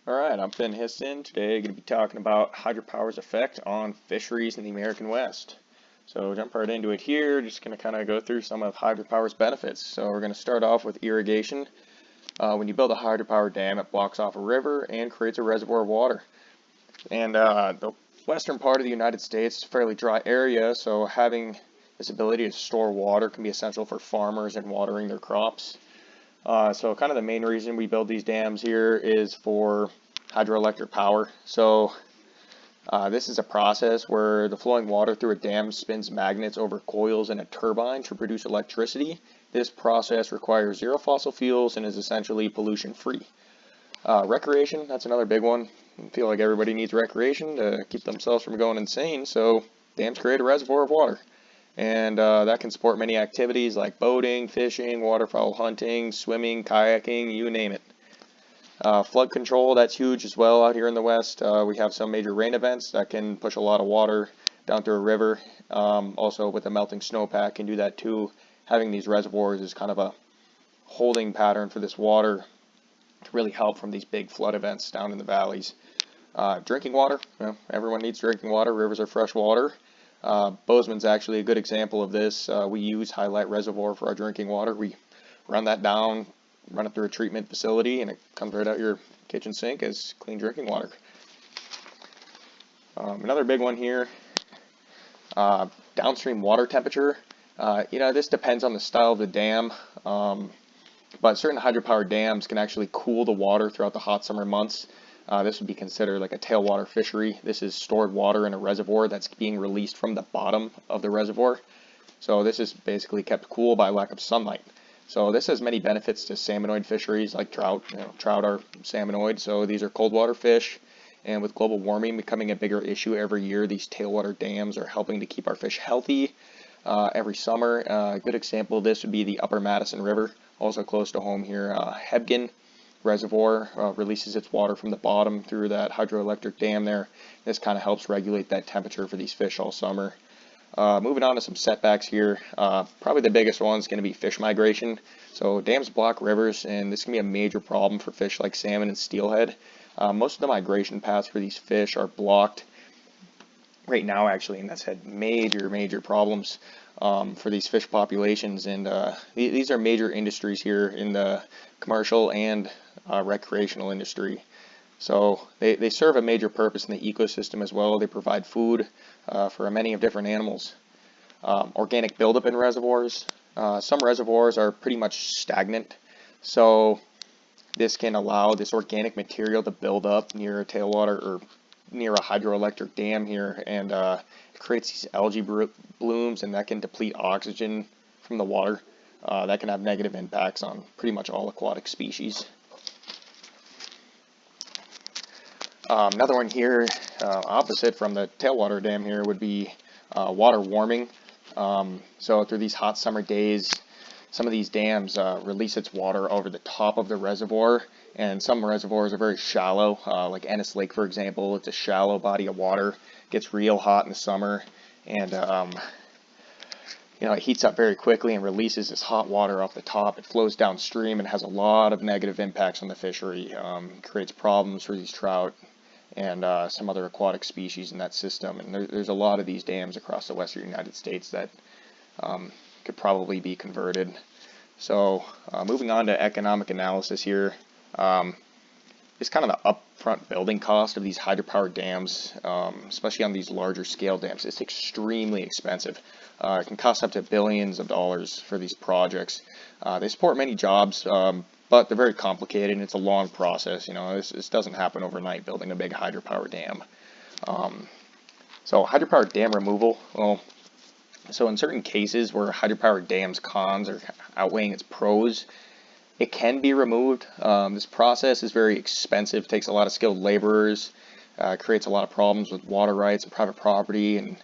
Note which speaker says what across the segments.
Speaker 1: Alright, I'm Histon. Today I'm going to be talking about hydropower's effect on fisheries in the American West. So jump right into it here, just going to kind of go through some of hydropower's benefits. So we're going to start off with irrigation. When you build a hydropower dam, it blocks off a river and creates a reservoir of water. And the western part of the United States is a fairly dry area, so having this ability to store water can be essential for farmers and watering their crops. So kind of the main reason we build these dams here is for hydroelectric power. So this is a process where the flowing water through a dam spins magnets over coils in a turbine to produce electricity. This process requires zero fossil fuels and is essentially pollution free. Recreation, that's another big one. I feel like everybody needs recreation to keep themselves from going insane, so dams create a reservoir of water. And that can support many activities like boating, fishing, waterfowl hunting, swimming, kayaking, you name it. Flood control, that's huge as well out here in the West. We have some major rain events that can push a lot of water down through a river. Also with a melting snowpack can do that too. Having these reservoirs is kind of a holding pattern for this water to really help from these big flood events down in the valleys. Drinking water, everyone needs drinking water. Rivers are fresh water. Bozeman's actually a good example of this. We use Highlight Reservoir for our drinking water. We run that down, run it through a treatment facility, and it comes right out your kitchen sink as clean drinking water. Another big one here, downstream water temperature. This depends on the style of the dam, but certain hydropower dams can actually cool the water throughout the hot summer months. This would be considered like a tailwater fishery. This is stored water in a reservoir that's being released from the bottom of the reservoir. So this is basically kept cool by lack of sunlight. So this has many benefits to salmonoid fisheries like trout. Trout are salmonoid, so these are cold water fish. And with global warming becoming a bigger issue every year, these tailwater dams are helping to keep our fish healthy every summer. A good example of this would be the Upper Madison River, also close to home here. Hebgen Reservoir releases its water from the bottom through that hydroelectric dam there. This kind of helps regulate that temperature for these fish all summer. Moving on to some setbacks here, probably the biggest one is going to be fish migration. So dams block rivers, and this can be a major problem for fish like salmon and steelhead. Most of the migration paths for these fish are blocked right now actually, and that's had major problems for these fish populations. And these are major industries here in the commercial and recreational industry. So they serve a major purpose in the ecosystem as well. They provide food for many of different animals. Organic buildup in reservoirs. Some reservoirs are pretty much stagnant, so this can allow this organic material to build up near a tailwater or near a hydroelectric dam here, and it creates these algae blooms, and that can deplete oxygen from the water. That can have negative impacts on pretty much all aquatic species. Another one here, opposite from the tailwater dam here, would be water warming. So through these hot summer days, some of these dams release its water over the top of the reservoir, and some reservoirs are very shallow, like Ennis Lake, for example. It's a shallow body of water. It gets real hot in the summer, and it heats up very quickly and releases this hot water off the top. It flows downstream and has a lot of negative impacts on the fishery. Creates problems for these trout and some other aquatic species in that system. And there's a lot of these dams across the western United States that could probably be converted. So moving on to economic analysis here, it's kind of the upfront building cost of these hydropower dams, especially on these larger scale dams. It's extremely expensive. It can cost up to billions of dollars for these projects. They support many jobs, but they're very complicated, and it's a long process. This doesn't happen overnight, building a big hydropower dam. So hydropower dam removal, well, so in certain cases where hydropower dams cons are outweighing its pros, it can be removed. This process is very expensive, takes a lot of skilled laborers, creates a lot of problems with water rights and private property and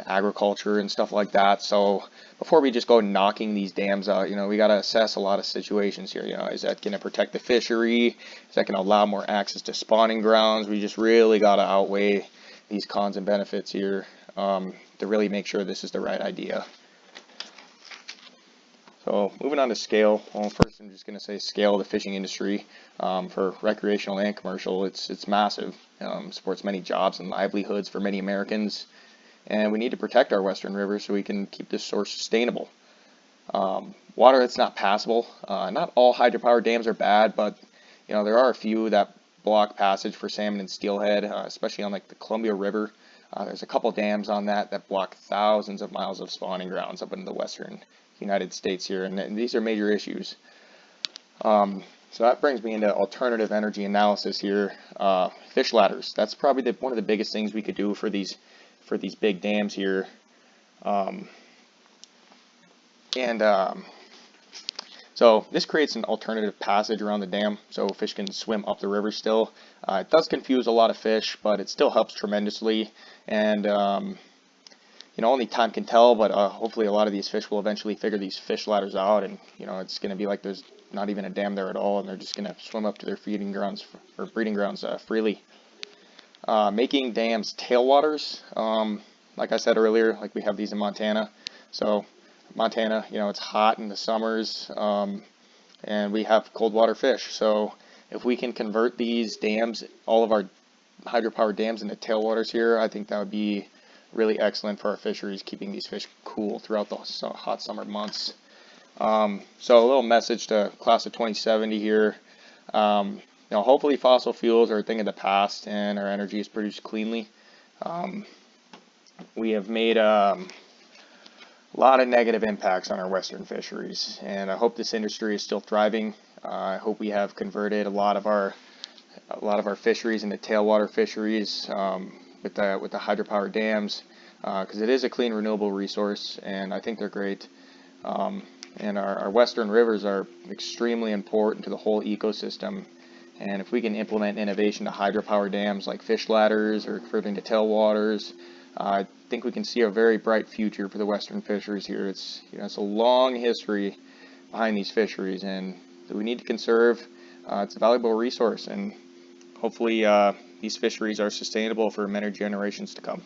Speaker 1: agriculture and stuff like that. So before we just go knocking these dams out, we got to assess a lot of situations here. Is that going to protect the fishery? Is that going to allow more access to spawning grounds? We just really got to outweigh these cons and benefits here to really make sure this is the right idea. So moving on to scale. Well, first I'm just going to say scale of the fishing industry for recreational and commercial. It's massive. Supports many jobs and livelihoods for many Americans, and we need to protect our western rivers so we can keep this source sustainable. Water that's not passable. Not all hydropower dams are bad, but there are a few that block passage for salmon and steelhead, especially on like the Columbia River. There's a couple dams on that block thousands of miles of spawning grounds up in the western United States here, and these are major issues. So that brings me into alternative energy analysis here. Fish ladders. That's probably one of the biggest things we could do for these big dams here. So this creates an alternative passage around the dam so fish can swim up the river still. It does confuse a lot of fish, but it still helps tremendously. And only time can tell, but hopefully a lot of these fish will eventually figure these fish ladders out, and it's going to be like there's not even a dam there at all, and they're just going to swim up to their feeding grounds or breeding grounds freely. Making dams tailwaters, like I said earlier, like we have these in Montana. So Montana, it's hot in the summers, and we have cold water fish. So if we can convert these dams, all of our hydropower dams, into tailwaters here, I think that would be really excellent for our fisheries, keeping these fish cool throughout the hot summer months. So a little message to class of 2070 here. Hopefully fossil fuels are a thing of the past and our energy is produced cleanly. We have made a lot of negative impacts on our western fisheries, and I hope this industry is still thriving. I hope we have converted a lot of our fisheries into tailwater fisheries with the hydropower dams, because it is a clean, renewable resource, and I think they're great. And our western rivers are extremely important to the whole ecosystem. And if we can implement innovation to hydropower dams like fish ladders or converting to tailwaters, I think we can see a very bright future for the western fisheries here. It's a long history behind these fisheries, and we need to conserve. It's a valuable resource, and hopefully these fisheries are sustainable for many generations to come.